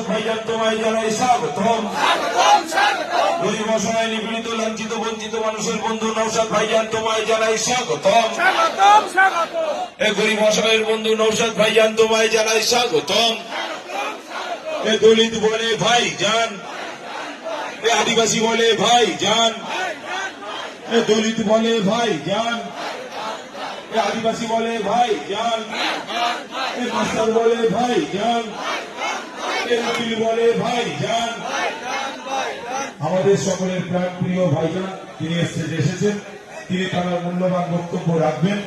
ভাইজান তোমায় জানাই স্বাগতম। গরিব অসহায় নিপীড়িত লাঞ্ছিত বঞ্চিত মানুষের বন্ধু নওশাদ ভাইজান তোমায় জানাই স্বাগতম। এ গরিব অসহায়ের বন্ধু নওশাদ ভাইজান তোমায় জানাই স্বাগতম। এ দলিত বলে ভাইজান, এ আদিবাসী বলে ভাইজান, এ দলিত বলে ভাইজান, এ আদিবাসী বলে ভাইজান, এ মাস্টার বলে ভাইজান, এ উকিল বলে ভাইজান। আমাদের সকলের প্রাণ প্রিয় ভাইজান তিনি স্টেজে এসেছেন, তিনি তার মূল্যবান বক্তব্য রাখবেন।